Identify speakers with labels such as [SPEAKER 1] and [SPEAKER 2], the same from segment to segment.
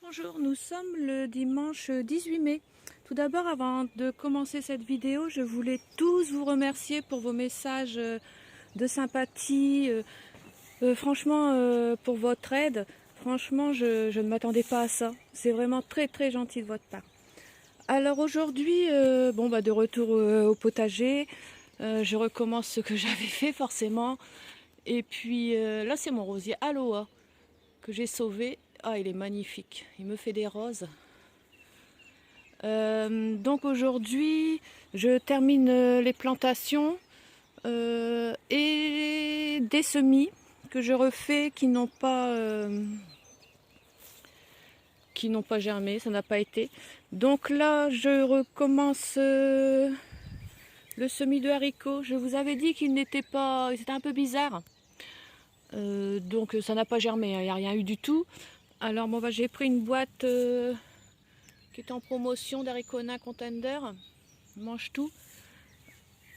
[SPEAKER 1] Bonjour, nous sommes le dimanche 18 mai. Tout d'abord, avant de commencer cette vidéo, je voulais tous vous remercier pour vos messages de sympathie, franchement pour votre aide. Franchement, je ne m'attendais pas à ça. C'est vraiment très très gentil de votre part. Alors aujourd'hui, de retour au potager, je recommence ce que j'avais fait forcément. Et puis là, c'est mon rosier Aloha que j'ai sauvé. Ah, il est magnifique. Il me fait des roses. Donc aujourd'hui, je termine les plantations et des semis que je refais qui n'ont pas germé, ça n'a pas été. Donc là, je recommence le semis de haricots. Je vous avais dit qu'il n'était pas, c'était un peu bizarre. Donc ça n'a pas germé, il n'y a rien eu du tout. Alors bon, j'ai pris une boîte qui est en promotion d'haricots nains Contender, mange tout.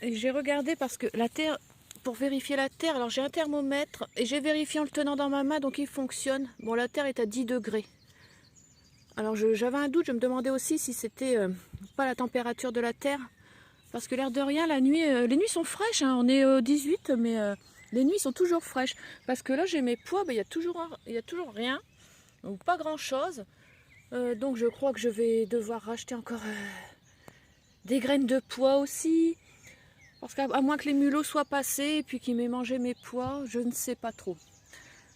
[SPEAKER 1] Et j'ai regardé parce que la terre, pour vérifier la terre, alors j'ai un thermomètre et j'ai vérifié en le tenant dans ma main, donc il fonctionne. Bon, la terre est à 10 degrés. Alors j'avais un doute, je me demandais aussi si c'était pas la température de la terre. Parce que l'air de rien, la nuit, les nuits sont fraîches, hein. On est au 18, mais les nuits sont toujours fraîches. Parce que là, j'ai mes pois, il y a toujours rien, ou pas grand-chose. Donc je crois que je vais devoir racheter encore des graines de pois aussi. Parce qu'à moins que les mulots soient passés et puis qu'ils m'aient mangé mes pois, je ne sais pas trop.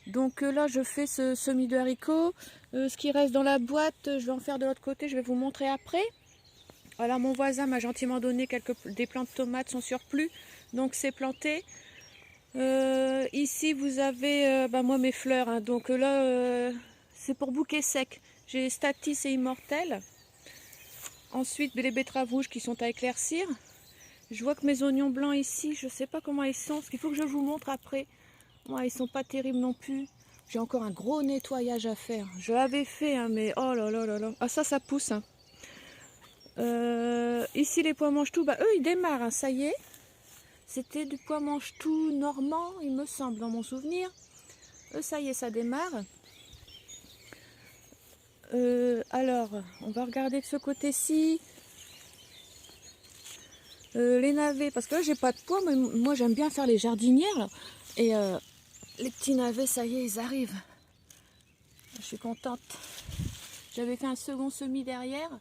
[SPEAKER 1] Donc là, je fais ce semis de haricots. Ce qui reste dans la boîte, je vais en faire de l'autre côté, je vais vous montrer après. Alors mon voisin m'a gentiment donné des plants de tomates, son surplus, donc c'est planté. Ici vous avez moi mes fleurs, hein. Donc là c'est pour bouquet sec. J'ai Statis et Immortel. Ensuite les betteraves rouges qui sont à éclaircir. Je vois que mes oignons blancs ici, je ne sais pas comment ils sont, parce qu'il faut que je vous montre après. Moi, ils sont pas terribles non plus. J'ai encore un gros nettoyage à faire. Je l'avais fait, hein, mais oh là là là là. Ah ça pousse. Hein. Ici les pois mange-tout, eux ils démarrent, hein, ça y est. C'était du pois mange-tout normand, il me semble, dans mon souvenir. Ça y est, ça démarre. Alors, on va regarder de ce côté-ci. Les navets, parce que là j'ai pas de pois, mais moi j'aime bien faire les jardinières. Là. Et les petits navets, ça y est, ils arrivent. Je suis contente. J'avais fait un second semis derrière.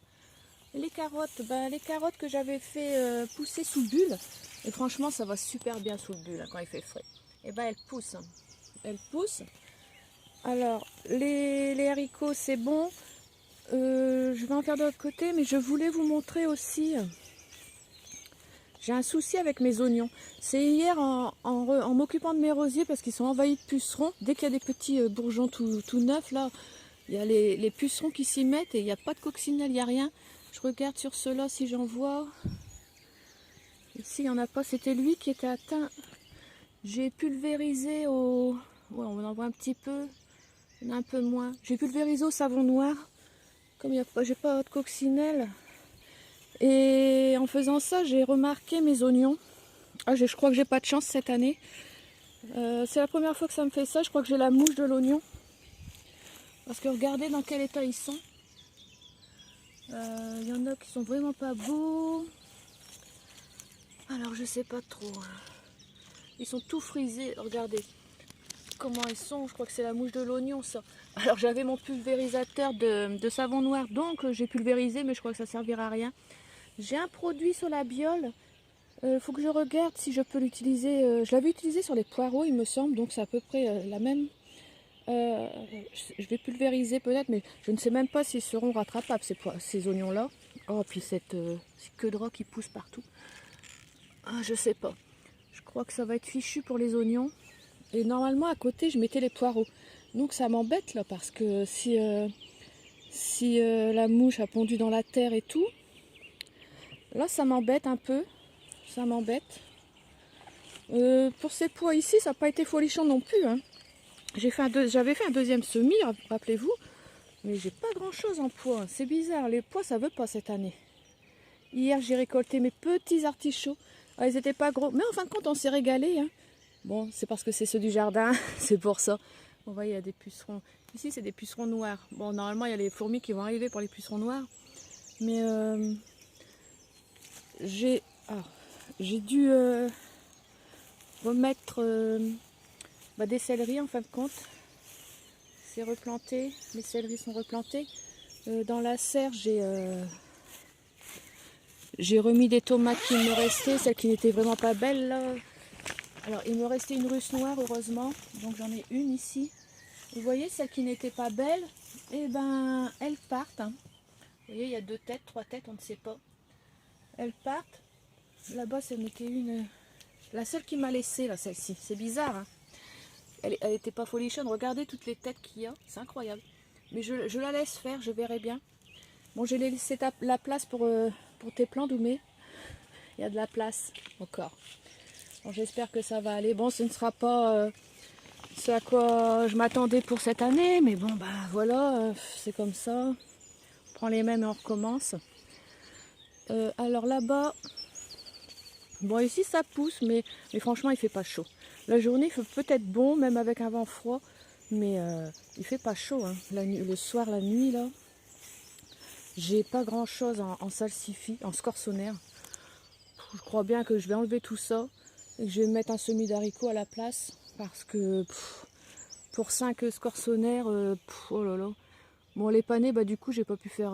[SPEAKER 1] Les carottes, les carottes que j'avais fait pousser sous bulle, et franchement ça va super bien sous bulle hein, quand il fait frais. Et elles poussent, hein. Elles poussent. Alors les haricots c'est bon, je vais en faire de l'autre côté, mais je voulais vous montrer aussi, j'ai un souci avec mes oignons. C'est hier en m'occupant de mes rosiers parce qu'ils sont envahis de pucerons. Dès qu'il y a des petits bourgeons tout neufs là, il y a les pucerons qui s'y mettent et il n'y a pas de coccinelle, il n'y a rien. Je regarde sur ceux-là si j'en vois. Ici, il n'y en a pas. C'était lui qui était atteint. J'ai pulvérisé au... Ouais, on en voit un petit peu. Il y en a un peu moins. J'ai pulvérisé au savon noir. Comme j'ai pas de coccinelle. Et en faisant ça, j'ai remarqué mes oignons. Ah, je crois que j'ai pas de chance cette année. C'est la première fois que ça me fait ça. Je crois que j'ai la mouche de l'oignon. Parce que regardez dans quel état ils sont. Il y en a qui sont vraiment pas beaux. Alors je sais pas trop. Ils sont tout frisés. Regardez comment ils sont. Je crois que c'est la mouche de l'oignon ça. Alors j'avais mon pulvérisateur de savon noir. Donc j'ai pulvérisé mais je crois que ça servira à rien. J'ai un produit sur la biole. Faut que je regarde si je peux l'utiliser. Je l'avais utilisé sur les poireaux il me semble. Donc c'est à peu près la même. Je vais pulvériser peut-être, mais je ne sais même pas s'ils seront rattrapables ces oignons là. Oh, puis cette queue de rat qui pousse partout. Ah, je sais pas. Je crois que ça va être fichu pour les oignons. Et normalement à côté je mettais les poireaux. Donc ça m'embête là parce que si la mouche a pondu dans la terre et tout, là ça m'embête un peu. Ça m'embête. Pour ces pois ici ça n'a pas été folichon non plus. Hein. J'avais fait un deuxième semis, rappelez-vous, mais j'ai pas grand chose en pois. C'est bizarre, les pois ça veut pas cette année. Hier j'ai récolté mes petits artichauts. Ah, ils étaient pas gros, mais en fin de compte on s'est régalé. Hein. Bon, c'est parce que c'est ceux du jardin, c'est pour ça. Vous voyez, il y a des pucerons. Ici, c'est des pucerons noirs. Bon, normalement, il y a les fourmis qui vont arriver pour les pucerons noirs. Mais j'ai dû remettre des céleris en fin de compte. C'est replanté, les céleris sont replantés. Dans la serre, j'ai remis des tomates qui me restaient, celles qui n'étaient vraiment pas belles là. Alors il me restait une russe noire heureusement, donc j'en ai une ici. Vous voyez, celles qui n'étaient pas belles, eh ben elles partent. Hein. Vous voyez, il y a 2 têtes, 3 têtes, on ne sait pas. Elles partent. Là-bas, c'en était une. La seule qui m'a laissé là, celle-ci. C'est bizarre. Hein. Elle n'était pas folichonne. Regardez toutes les têtes qu'il y a, c'est incroyable. Mais je la laisse faire, je verrai bien. Bon, j'ai laissé la place pour tes plants, Doumé. Il y a de la place encore. Bon, j'espère que ça va aller. Bon, ce ne sera pas ce à quoi je m'attendais pour cette année. Mais bon, bah voilà, c'est comme ça. On prend les mêmes et on recommence. Alors là-bas, bon ici ça pousse, mais franchement il fait pas chaud. La journée il fait peut-être bon, même avec un vent froid. Mais il fait pas chaud. Hein. Le soir, la nuit, là, j'ai pas grand chose en salsifis, en scorsonnaire. Je crois bien que je vais enlever tout ça et que je vais mettre un semis d'haricots à la place parce que pour 5 scorsonnaires, oh là là. Bon, les panais, bah du coup, j'ai pas pu faire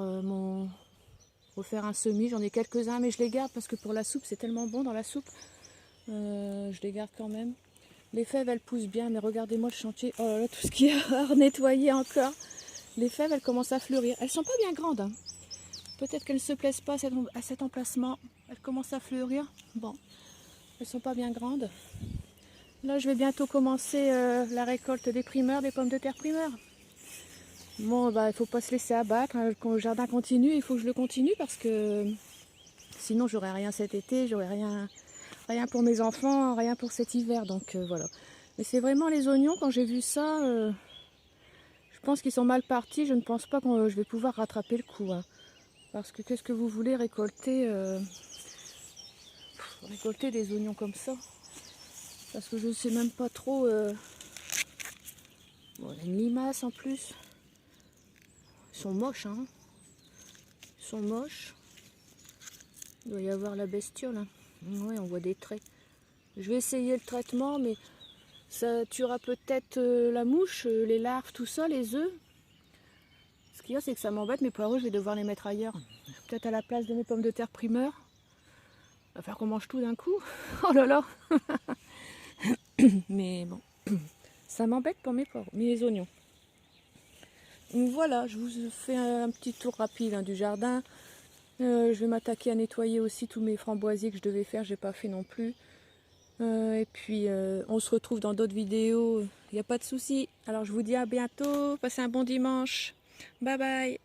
[SPEAKER 1] refaire un semis. J'en ai quelques-uns, mais je les garde parce que pour la soupe, c'est tellement bon dans la soupe. Je les garde quand même. Les fèves, elles poussent bien, mais regardez-moi le chantier. Oh là là, tout ce qu'il y a à renettoyer encore. Les fèves, elles commencent à fleurir. Elles sont pas bien grandes. Hein. Peut-être qu'elles ne se plaisent pas à cet emplacement. Elles commencent à fleurir. Bon, elles sont pas bien grandes. Là, je vais bientôt commencer la récolte des primeurs, des pommes de terre primeurs. Bon, bah, il faut pas se laisser abattre. Hein. Quand le jardin continue, il faut que je le continue parce que sinon, j'aurai rien cet été, j'aurai rien pour mes enfants, rien pour cet hiver. Donc voilà. Mais c'est vraiment les oignons, quand j'ai vu ça, je pense qu'ils sont mal partis. Je ne pense pas que je vais pouvoir rattraper le coup. Hein. Parce que qu'est-ce que vous voulez récolter des oignons comme ça? Parce que je ne sais même pas trop. Bon, il y a une limace en plus. Ils sont moches, hein. Ils sont moches. Il doit y avoir la bestiole. Hein. Oui, on voit des traits. Je vais essayer le traitement, mais ça tuera peut-être la mouche, les larves, tout ça, les œufs. Ce qu'il y a, c'est que ça m'embête, mes poireaux, je vais devoir les mettre ailleurs. Peut-être à la place de mes pommes de terre primeurs. Il va falloir qu'on mange tout d'un coup. Oh là là. Mais bon, ça m'embête pour mes oignons. Donc voilà, je vous fais un petit tour rapide hein, du jardin. Je vais m'attaquer à nettoyer aussi tous mes framboisiers que je devais faire, j'ai pas fait non plus. Et puis on se retrouve dans d'autres vidéos, il n'y a pas de souci. Alors je vous dis à bientôt, passez un bon dimanche. Bye bye.